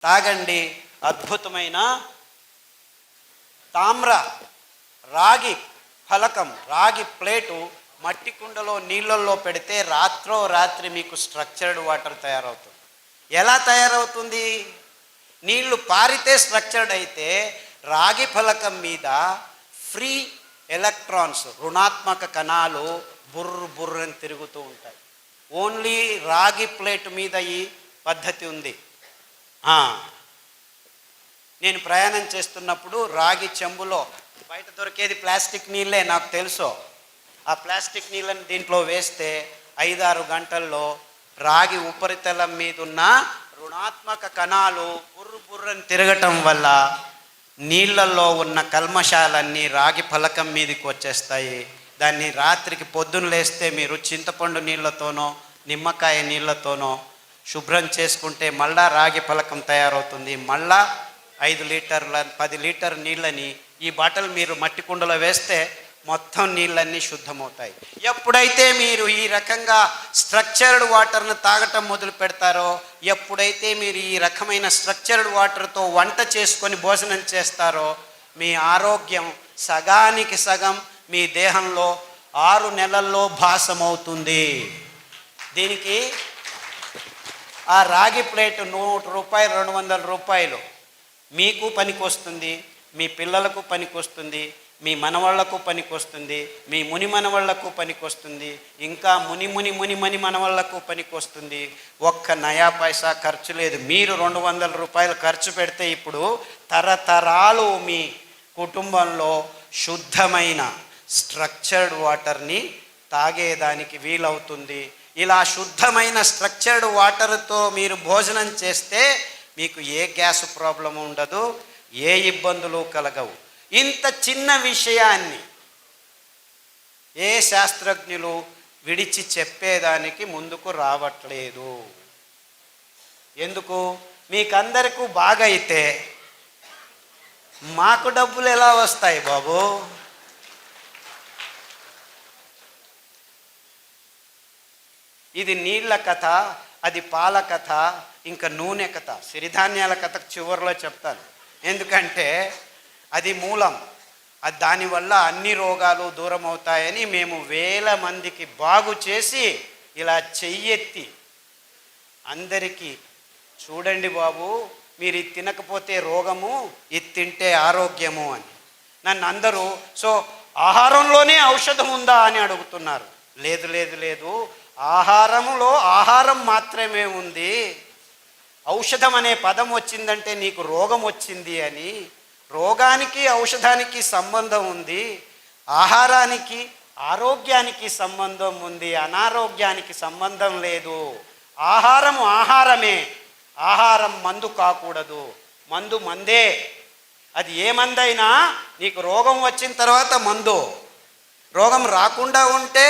తాగండి. అద్భుతమైన తామ్ర రాగి ఫలకం, రాగి ప్లేటు మట్టి కుండలో నీళ్ళల్లో పెడితే రాత్రి మీకు స్ట్రక్చర్డ్ వాటర్ తయారవుతుంది. ఎలా తయారవుతుంది? నీళ్లు పారితే స్ట్రక్చర్డ్ అయితే రాగి ఫలకం మీద ఫ్రీ ఎలక్ట్రాన్స్, రుణాత్మక కణాలు బుర్రని తిరుగుతూ ఉంటాయి. ఓన్లీ రాగి ప్లేట్ మీద ఈ పద్ధతి ఉంది. నేను ప్రయాణం చేస్తున్నప్పుడు రాగి చెంబులో, బయట దొరికేది ప్లాస్టిక్ నీళ్ళే నాకు తెలుసు, ఆ ప్లాస్టిక్ నీళ్ళని దీంట్లో వేస్తే 5-6 గంటల్లో రాగి ఉపరితలం మీద ఉన్న రుణాత్మక కణాలు బుర్రని తిరగటం వల్ల నీళ్ళల్లో ఉన్న కల్మషాలన్నీ రాగి ఫలకం మీదకి వచ్చేస్తాయి. దాన్ని రాత్రికి పొద్దున లేస్తే మీరు చింతపండు నీళ్ళతోనో నిమ్మకాయ నీళ్ళతోనో శుభ్రం చేసుకుంటే మళ్ళా రాగి ఫలకం తయారవుతుంది. మళ్ళా 5 లీటర్ల 10 లీటర్ నీళ్ళని ఈ బాటలు మీరు మట్టి కుండలో వేస్తే మొత్తం నీళ్ళన్నీ శుద్ధమవుతాయి. ఎప్పుడైతే మీరు ఈ రకంగా స్ట్రక్చర్డ్ వాటర్ను తాగటం మొదలు పెడతారో, ఎప్పుడైతే మీరు ఈ రకమైన స్ట్రక్చర్డ్ వాటర్తో వంట చేసుకొని భోజనం చేస్తారో, మీ ఆరోగ్యం సగానికి సగం మీ దేహంలో 6 నెలల్లో భాసమవుతుంది. దీనికి ఆ రాగి ప్లేట్ 100 రూపాయలు 200 రూపాయలు మీకు పనికి వస్తుంది, మీ పిల్లలకు పనికి వస్తుంది, మీ మనవాళ్లకు పనికి వస్తుంది, మీ ముని మనవాళ్లకు పనికి వస్తుంది, ఇంకా ముని మనవాళ్లకు పనికి వస్తుంది. ఒక్క నయా పైసా ఖర్చు లేదు. మీరు 200 రూపాయలు ఖర్చు పెడితే ఇప్పుడు తరతరాలు మీ కుటుంబంలో శుద్ధమైన స్ట్రక్చర్డ్ వాటర్ని తాగేదానికి వీలవుతుంది. ఇలా శుద్ధమైన స్ట్రక్చర్డ్ వాటర్తో మీరు భోజనం చేస్తే మీకు ఏ గ్యాస్ ప్రాబ్లం ఉండదు, ఏ ఇబ్బందులు కలగవు. ఇంత చిన్న విషయాన్ని ఏ శాస్త్రజ్ఞులు విడిచి చెప్పేదానికి ముందుకు రావట్లేదు. ఎందుకు? మీకందరికీ బాగా అయితే మాకు డబ్బులు ఎలా వస్తాయి బాబు? ఇది నీళ్ల కథ, అది పాల కథ, ఇంకా నూనె కథ, సిరిధాన్యాల కథ చివరిలో చెప్తాను. ఎందుకంటే అది మూలం. అది దానివల్ల అన్ని రోగాలు దూరం అవుతాయని మేము 1000 మందికి బాగు చేసి ఇలా చెయ్యెత్తి అందరికీ చూడండి బాబు, మీరు ఇది తినకపోతే రోగము, ఇది తింటే ఆరోగ్యము అని. నన్ను అందరూ ఆహారంలోనే ఔషధం ఉందా అని అడుగుతున్నారు. లేదు లేదు లేదు, ఆహారంలో ఆహారం మాత్రమే ఉంది. ఔషధం అనే పదం వచ్చిందంటే నీకు రోగం వచ్చింది అని. రోగానికి ఔషధానికి సంబంధం ఉంది, ఆహారానికి ఆరోగ్యానికి సంబంధం ఉంది, అనారోగ్యానికి సంబంధం లేదు. ఆహారము ఆహారమే, ఆహారం మందు కాకూడదు. మందు మందే. అది ఏ మందైనా నీకు రోగం వచ్చిన తర్వాత మందు, రోగం రాకుండా ఉంటే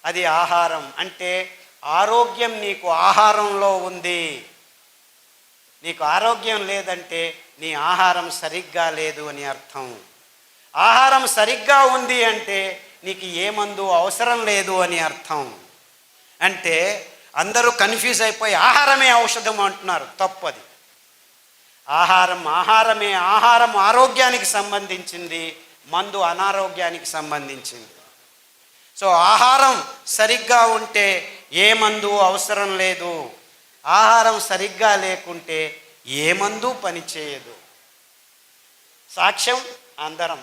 అది ఆహారం. అంటే ఆరోగ్యం నీకు ఆహారంలో ఉంది. నీకు ఆరోగ్యం లేదంటే నీ ఆహారం సరిగ్గా లేదు అని అర్థం. ఆహారం సరిగ్గా ఉంది అంటే నీకు ఏ మందు అవసరం లేదు అని అర్థం. అంటే అందరూ కన్ఫ్యూజ్ అయిపోయి ఆహారమే ఔషధం అంటున్నారు. తప్పది. ఆహారం ఆహారమే. ఆహారం ఆరోగ్యానికి సంబంధించింది, మందు అనారోగ్యానికి సంబంధించింది. ఆహారం సరిగ్గా ఉంటే ఏ మందు అవసరం లేదు. ఆహారం సరిగ్గా లేకుంటే ఏ మందు పనిచేయదు. సాక్ష్యం అందరం.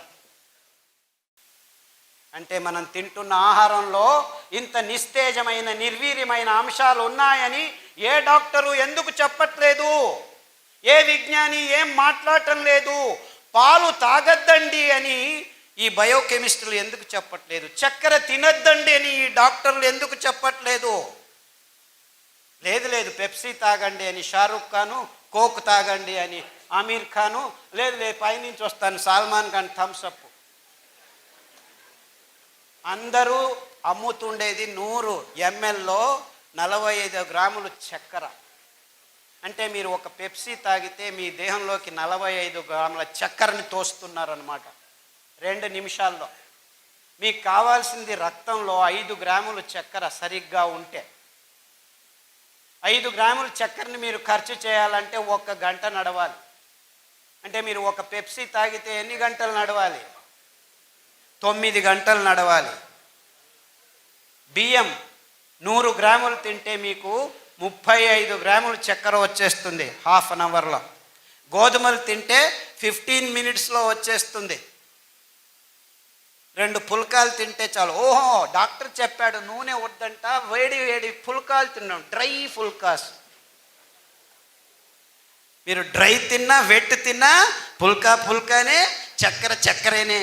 అంటే మనం తింటున్న ఆహారంలో ఇంత నిస్తేజమైన నిర్వీర్యమైన అంశాలు ఉన్నాయని ఏ డాక్టరు ఎందుకు చెప్పట్లేదు? ఏ విజ్ఞాని ఏం మాట్లాడటం లేదు? పాలు తాగద్దండి అని ఈ బయోకెమిస్టులు ఎందుకు చెప్పట్లేదు? చక్కెర తినద్దండి అని ఈ డాక్టర్లు ఎందుకు చెప్పట్లేదు? లేదు లేదు, పెప్సీ తాగండి అని షారూఖ్ ఖాను, కోక్ తాగండి అని ఆమీర్ ఖాను, లేదు లేదు పైనుంచి వస్తాను సల్మాన్ ఖాన్ థమ్స్అప్. అందరూ అమ్ముతుండేది 100 mlలో 45 గ్రాములు చక్కెర. అంటే మీరు ఒక పెప్సీ తాగితే మీ దేహంలోకి 45 గ్రాముల చక్కెరని తోస్తున్నారనమాట 2 నిమిషాల్లో. మీకు కావాల్సింది రక్తంలో 5 గ్రాములు చక్కెర సరిగ్గా ఉంటే. 5 గ్రాముల చక్కెరని మీరు ఖర్చు చేయాలంటే 1 గంట నడవాలి. అంటే మీరు ఒక పెప్సీ తాగితే ఎన్ని గంటలు నడవాలి? 9 గంటలు నడవాలి. బియ్యం 100 గ్రాములు తింటే మీకు 35 గ్రాములు చక్కెర వచ్చేస్తుంది హాఫ్ అన్ అవర్లో. గోధుమలు తింటే 15 మినిట్స్లో వచ్చేస్తుంది. 2 పుల్కాలు తింటే చాలు. ఓహో, డాక్టర్ చెప్పాడు నూనె వద్దంట, వేడి వేడి పుల్కాలు తిన్నాం, డ్రై పుల్కాస్. మీరు డ్రై తిన్నా వెట్ తిన్నా పుల్కా పుల్కానే, చక్కెర చక్కెరేనే.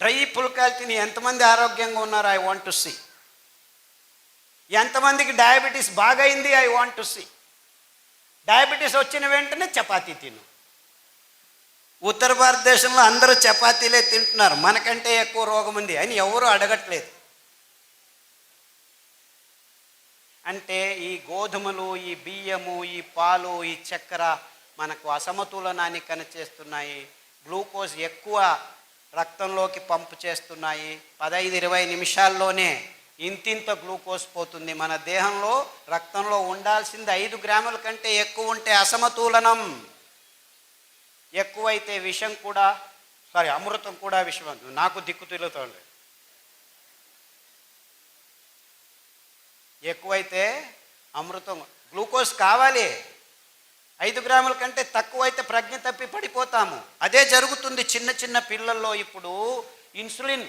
డ్రై పుల్కాలు తిని ఎంతమంది ఆరోగ్యంగా ఉన్నారు? I want to see. ఎంతమందికి డయాబెటీస్ బాగైంది? I want to see. Diabetes వచ్చిన వెంటనే చపాతీ తిను. ఉత్తర భారతదేశంలో అందరూ చపాతీలే తింటున్నారు, మనకంటే ఎక్కువ రోగం ఉంది అని ఎవరు అడగట్లేదు. అంటే ఈ గోధుమలు, ఈ బియ్యము, ఈ పాలు, ఈ చక్కెర మనకు అసమతులనాన్ని కనిచేస్తున్నాయి. గ్లూకోజ్ ఎక్కువ రక్తంలోకి పంపు చేస్తున్నాయి. 15-20 నిమిషాల్లోనే ఇంతింత గ్లూకోజ్ పోతుంది. మన దేహంలో రక్తంలో ఉండాల్సింది 5 గ్రాముల కంటే ఎక్కువ ఉంటే అసమతులనం. ఎక్కువైతే విషం కూడా, అమృతం కూడా విషం. నాకు దిక్కు తిరుగుతుంది. ఎక్కువైతే అమృతం, గ్లూకోజ్ కావాలి. 5 గ్రాముల కంటే తక్కువైతే ప్రజ్ఞ తప్పి పడిపోతాము. అదే జరుగుతుంది చిన్న చిన్న పిల్లల్లో. ఇప్పుడు ఇన్సులిన్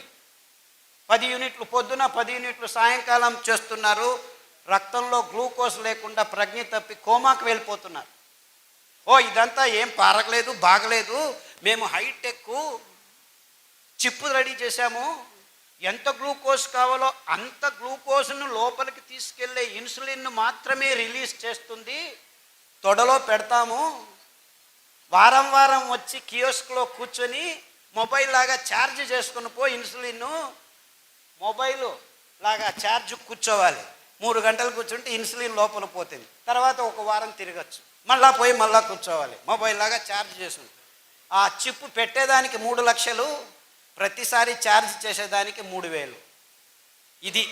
10 యూనిట్లు పొద్దున, 10 యూనిట్లు సాయంకాలం చేస్తున్నారు. రక్తంలో గ్లూకోజ్ లేకుండా ప్రజ్ఞ తప్పి కోమాకు వెళ్ళిపోతున్నారు. ఓ, ఇదంతా ఏం పారగలేదు, బాగలేదు, మేము హైటెక్ చిప్పు రెడీ చేశాము, ఎంత గ్లూకోజ్ కావాలో అంత గ్లూకోజ్ను లోపలికి తీసుకెళ్లే ఇన్సులిన్ను మాత్రమే రిలీజ్ చేస్తుంది, తొడలో పెడతాము, వారం వారం వచ్చి కియోస్క్లో కూర్చొని మొబైల్ లాగా ఛార్జ్ చేసుకుని ఇన్సులిన్ మొబైల్ లాగా ఛార్జ్ కూర్చోవాలి. 3 గంటలు కూర్చుంటే ఇన్సులిన్ లోపల పోతుంది. తర్వాత 1 వారం తిరగచ్చు, మళ్ళా పోయి మళ్ళా కూర్చోవాలి, మొబైల్ లాగా ఛార్జ్ చేసుకుంది. ఆ చిప్పు పెట్టేదానికి 3 లక్షలు, ప్రతిసారి ఛార్జ్ చేసేదానికి 3,000. ఇది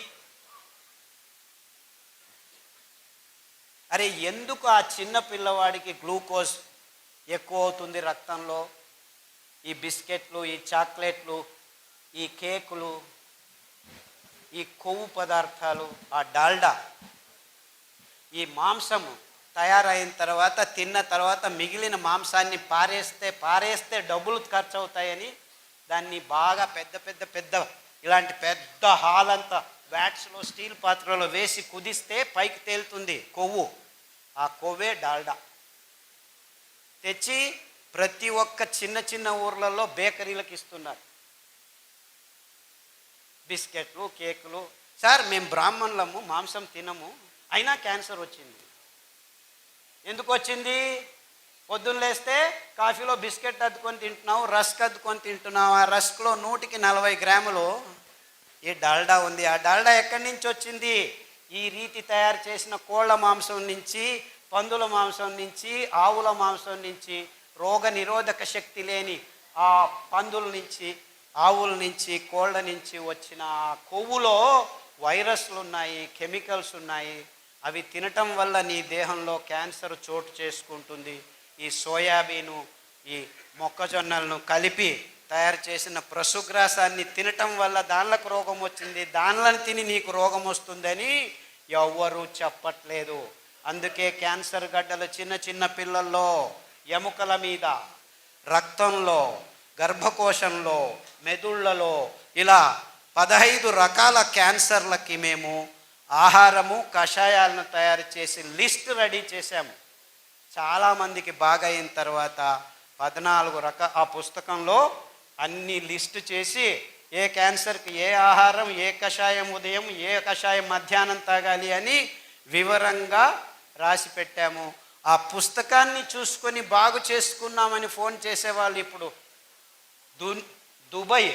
అరే, ఎందుకు ఆ చిన్న పిల్లవాడికి గ్లూకోజ్ ఎక్కువ అవుతుంది రక్తంలో? ఈ బిస్కెట్లు, ఈ చాక్లెట్లు, ఈ కేకులు, ఈ కొవ్వు పదార్థాలు, ఆ డాల్డా, ఈ మాంసము తయారైన తర్వాత, తిన్న తర్వాత మిగిలిన మాంసాన్ని పారేస్తే డబ్బులు ఖర్చు అవుతాయని దాన్ని బాగా పెద్ద ఇలాంటి పెద్ద హాల్ అంతా వ్యాట్స్లో, స్టీల్ పాత్రలో వేసి కుదిస్తే పైకి తేలుతుంది కొవ్వు. ఆ కొవ్వే డాల్డా. తెచ్చి ప్రతి ఒక్క చిన్న చిన్న ఊర్లలో బేకరీలకు ఇస్తున్నారు. బిస్కెట్లు, కేకులు. సార్, మేము బ్రాహ్మణులము, మాంసం తినము, అయినా క్యాన్సర్ వచ్చింది. ఎందుకు వచ్చింది? పొద్దున్న లేస్తే కాఫీలో బిస్కెట్ అద్దుకొని తింటున్నావు, రస్క్ అద్దుకొని తింటున్నావు. ఆ రస్క్లో 100కి 40 గ్రాములు ఈ డాల్డా ఉంది. ఆ డాల్డా ఎక్కడి నుంచి వచ్చింది? ఈ రీతి తయారు చేసిన కోళ్ళ మాంసం నుంచి, పందుల మాంసం నుంచి, ఆవుల మాంసం నుంచి, రోగ నిరోధక శక్తి లేని ఆ పందుల నుంచి, ఆవుల నుంచి, కోళ్ళ నుంచి వచ్చిన కొవ్వులో వైరస్లు ఉన్నాయి, కెమికల్స్ ఉన్నాయి. అవి తినటం వల్ల నీ దేహంలో క్యాన్సర్ చోటు చేసుకుంటుంది. ఈ సోయాబీను, ఈ మొక్కజొన్నలను కలిపి తయారు చేసిన పశుగ్రాసాన్ని తినటం వల్ల దానిలకు రోగం వచ్చింది. దానిలను తిని నీకు రోగం వస్తుందని ఎవ్వరూ చెప్పట్లేదు. అందుకే క్యాన్సర్ గడ్డలు చిన్న చిన్న పిల్లల్లో, ఎముకల మీద, రక్తంలో, గర్భకోశంలో, మెదుళ్లలో ఇలా 15 రకాల క్యాన్సర్లకి మేము ఆహారము, కషాయాలను తయారు చేసి లిస్ట్ రెడీ చేశాము. చాలామందికి బాగా అయిన తర్వాత 14 ఆ పుస్తకంలో అన్ని లిస్టు చేసి ఏ క్యాన్సర్కి ఏ ఆహారం, ఏ కషాయం ఉదయం, ఏ కషాయం మధ్యాహ్నం తాగాలి అని వివరంగా రాసి పెట్టాము. ఆ పుస్తకాన్ని చూసుకొని బాగు చేసుకున్నామని ఫోన్ చేసేవాళ్ళు ఇప్పుడు దుబాయ్,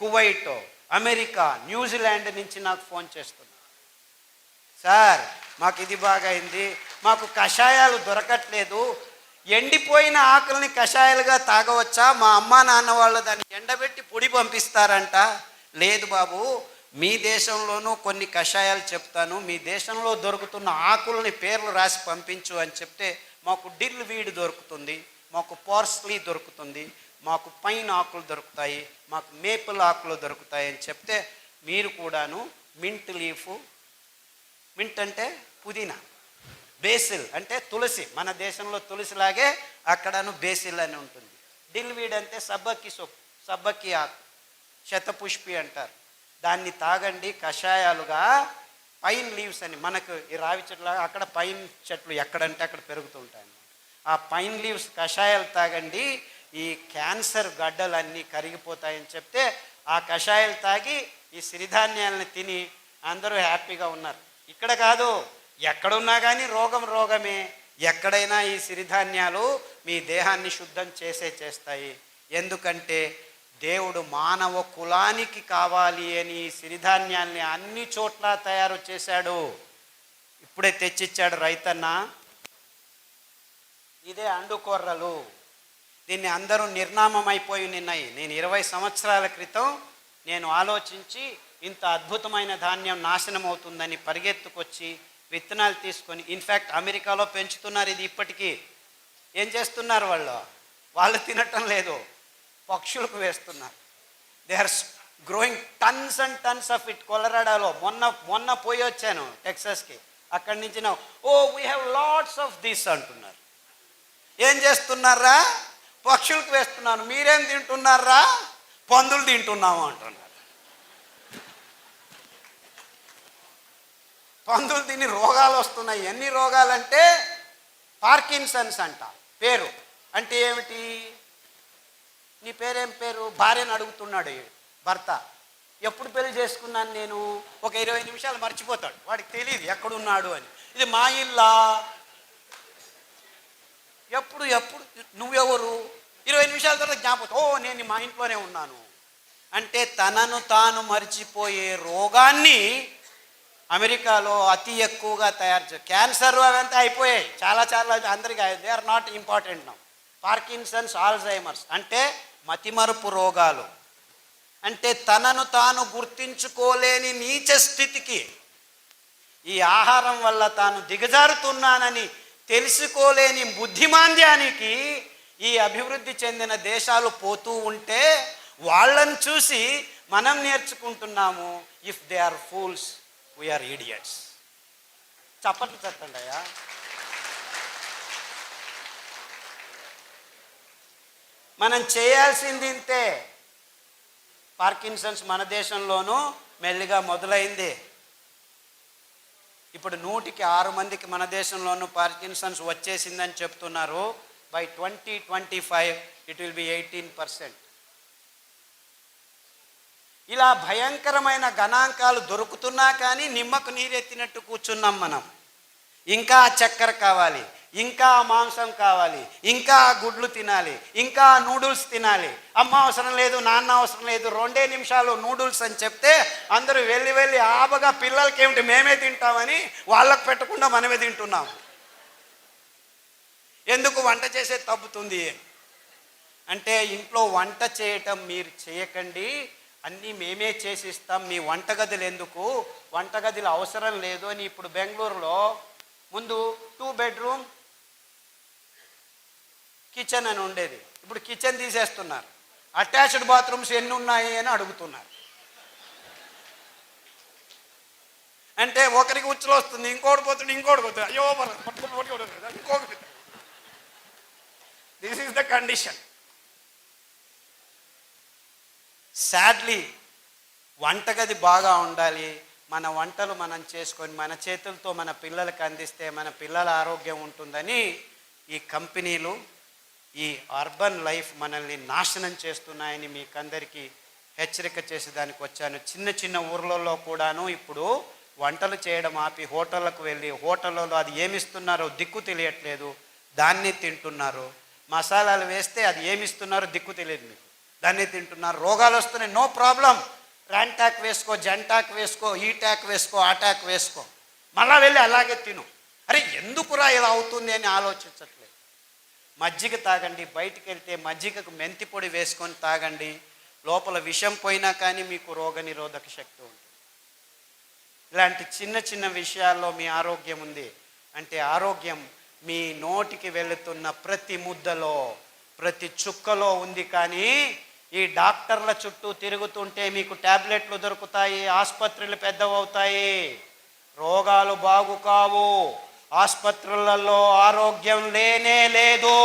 కువైట్, అమెరికా, న్యూజిలాండ్ నుంచి నాకు ఫోన్ చేస్తున్నారు. సార్, మాకు ఇది బాగా అయింది, మాకు కషాయాలు దొరకట్లేదు, ఎండిపోయిన ఆకుల్ని కషాయాలుగా తాగవచ్చా? మా అమ్మా నాన్న వాళ్ళు దాన్ని ఎండబెట్టి పొడి పంపిస్తారంట. లేదు బాబు, మీ దేశంలోనూ కొన్ని కషాయాలు చెప్తాను, మీ దేశంలో దొరుకుతున్న ఆకులని పేర్లు రాసి పంపించు అని చెప్తే, మాకు డిల్ వీడ్ దొరుకుతుంది, మాకు పార్స్లీ దొరుకుతుంది, మాకు పైన్ ఆకులు దొరుకుతాయి, మాకు మేపుల్ ఆకులు దొరుకుతాయి అని చెప్తే, మీరు కూడాను మింట్ లీఫు, మింట్ అంటే పుదీనా, బేసిల్ అంటే తులసి, మన దేశంలో తులసిలాగే అక్కడను బేసిల్ అని ఉంటుంది. డిల్ వీడ్ అంటే సబ్బకి సొప్పు, సబ్బకి ఆకు, శతపుష్పి అంటారు. దాన్ని తాగండి కషాయాలుగా. పైన్ లీవ్స్ అని మనకు ఈ రావి చెట్లు, అక్కడ పైన్ చెట్లు ఎక్కడంటే అక్కడ పెరుగుతుంటాయి. ఆ పైన్ లీవ్స్ కషాయాలు తాగండి, ఈ క్యాన్సర్ గడ్డలన్నీ కరిగిపోతాయని చెప్తే, ఆ కషాయాలు తాగి ఈ సిరిధాన్యాలను తిని అందరూ హ్యాపీగా ఉన్నారు. ఇక్కడ కాదు, ఎక్కడున్నా కానీ రోగం రోగమే. ఎక్కడైనా ఈ సిరిధాన్యాలు మీ దేహాన్ని శుద్ధం చేస్తాయి. ఎందుకంటే దేవుడు మానవ కులానికి కావాలి అని సిరిధాన్యాల్ని అన్ని చోట్ల తయారు చేశాడు. ఇప్పుడే తెచ్చిచ్చాడు రైతన్న. ఇదే అండుకొర్రలు. దీన్ని అందరూ నిర్నామం అయిపోయి ఉన్నాయి. నేను 20 సంవత్సరాల క్రితం నేను ఆలోచించి, ఇంత అద్భుతమైన ధాన్యం నాశనం అవుతుందని పరిగెత్తుకొచ్చి విత్తనాలు తీసుకొని, ఇన్ఫ్యాక్ట్ అమెరికాలో పెంచుతున్నారు ఇది ఇప్పటికీ. ఏం చేస్తున్నారు వాళ్ళు తినటం లేదు, పక్షులకు వేస్తున్నారు. They are growing tons and tons of it. కొలరాడాలో మొన్న పోయి వచ్చాను టెక్సాస్కి. అక్కడి నుంచి we have lots of this అంటున్నారు. ఏం చేస్తున్నారా? పక్షులకు వేస్తున్నాను. మీరేం తింటున్నారా? పందులు తింటున్నాము అంటున్నారు. పందులు తిని రోగాలు వస్తున్నాయి. ఎన్ని రోగాలంటే పార్కిన్సన్స్ అంట పేరు. అంటే ఏమిటి? నీ పేరేం పేరు? భార్యను అడుగుతున్నాడు భర్త. ఎప్పుడు పెళ్లి చేసుకున్నాను నేను? ఒక 20 నిమిషాలు మర్చిపోతాడు, వాడికి తెలియదు ఎక్కడున్నాడు అని. ఇది మా ఇల్లా? ఎప్పుడు నువ్వెవరు? 20 నిమిషాల తర్వాత జ్ఞాపకం, నేను మా ఇంట్లోనే ఉన్నాను అంటే తనను తాను మర్చిపోయే రోగాన్ని అమెరికాలో అతి ఎక్కువగా తయారు చేస్తారు. క్యాన్సర్ అవంతా అయిపోయాయి, చాలా అందరికీ. They are not important now. Parkinson's, Alzheimer's అంటే మతిమరుపు రోగాలు. అంటే తనను తాను గుర్తించుకోలేని నీచ స్థితికి, ఈ ఆహారం వల్ల తాను దిగజారుతున్నానని తెలుసుకోలేని బుద్ధిమాంద్యానికి ఈ అభివృద్ధి చెందిన దేశాలు పోతూ ఉంటే, వాళ్ళని చూసి మనం నేర్చుకుంటున్నాము, if they are fools we are idiots. చప్పట్లు చెప్పండి అయ్యా. మనం చేయాల్సింది ఇంతే. పార్కిన్సన్స్ మన దేశంలోనూ మెల్లిగా మొదలైంది. ఇప్పుడు 100కి 6 మందికి మన దేశంలోనూ పార్కిన్సన్స్ వచ్చేసిందని చెప్తున్నారు. By 2025 it will be 18%. ఇలా భయంకరమైన గణాంకాలు దొరుకుతున్నా కానీ నిమ్మకు నీరెత్తినట్టు కూర్చున్నాం మనం. ఇంకా చక్కెర కావాలి, ఇంకా మాంసం కావాలి, ఇంకా గుడ్లు తినాలి, ఇంకా నూడిల్స్ తినాలి. అమ్మ అవసరం లేదు, నాన్న అవసరం లేదు, 2 నిమిషాలు నూడిల్స్ అని చెప్తే అందరూ వెళ్ళి ఆబగా పిల్లలకి ఏమిటి మేమే తింటామని వాళ్ళకు పెట్టకుండా మనమే తింటున్నాం. ఎందుకు? వంట చేసే తప్పుతుంది అంటే, ఇంట్లో వంట చేయటం మీరు చేయకండి, అన్నీ మేమే చేసి ఇస్తాం, మీ వంటగదులు ఎందుకు, వంటగదులు అవసరం లేదు అని. ఇప్పుడు బెంగళూరులో ముందు 2 బెడ్రూమ్ కిచెన్ అని ఉండేది, ఇప్పుడు కిచెన్ తీసేస్తున్నారు. అటాచ్డ్ బాత్రూమ్స్ ఎన్ని ఉన్నాయి అని అడుగుతున్నారు. అంటే ఒకరికి ఉచ్చులు వస్తుంది, ఇంకోటి పోతుంది, అయ్యో ఇంకొకటి. This is the condition. Sadly వంటగది బాగా ఉండాలి. మన వంటలు మనం చేసుకొని మన చేతులతో మన పిల్లలకు అందిస్తే మన పిల్లల ఆరోగ్యం ఉంటుందని ఈ కంపెనీలు, ఈ అర్బన్ లైఫ్ మనల్ని నాశనం చేస్తున్నాయని మీకందరికీ హెచ్చరిక చేసేదానికి వచ్చాను. చిన్న ఊర్లలో కూడాను ఇప్పుడు వంటలు చేయడం ఆపి హోటళ్ళకు వెళ్ళి హోటళ్ళలో అది ఏమిస్తున్నారో దిక్కు తెలియట్లేదు, దాన్ని తింటున్నారు. మసాలాలు వేస్తే అది ఏమిస్తున్నారో దిక్కు తెలియదు మీకు, దాన్ని తింటున్నారు. రోగాలు వస్తున్నాయి. నో ప్రాబ్లం, ర్యాంటాక్ వేసుకో, జంటాక్ వేసుకో, ఈ ట్యాక్ వేసుకో, ఆ ట్యాక్ వేసుకో, మళ్ళా వెళ్ళి అలాగే తిను. అరే ఎందుకురా ఇలా అవుతుంది అని ఆలోచించట్లేదు. మజ్జిగ తాగండి, బయటికి వెళ్తే మజ్జిగకు మెంతి పొడి వేసుకొని తాగండి. లోపల విషం పోయినా కానీ మీకు రోగ నిరోధక శక్తి ఉంటుంది. ఇలాంటి చిన్న చిన్న విషయాల్లో మీ ఆరోగ్యం ఉంది అంటే ఆరోగ్యం మీ నోటికి వెళుతున్న ప్రతి ముద్దలో ప్రతి చుక్కలో ఉంది. కానీ ఈ డాక్టర్ల చుట్టూ తిరుగుతుంటే మీకు ట్యాబ్లెట్లు దొరుకుతాయి, ఆసుపత్రులు పెద్దవవుతాయి, రోగాలు బాగు కావు, ఆసుపత్రులలో ఆరోగ్యం లేనే లేదు.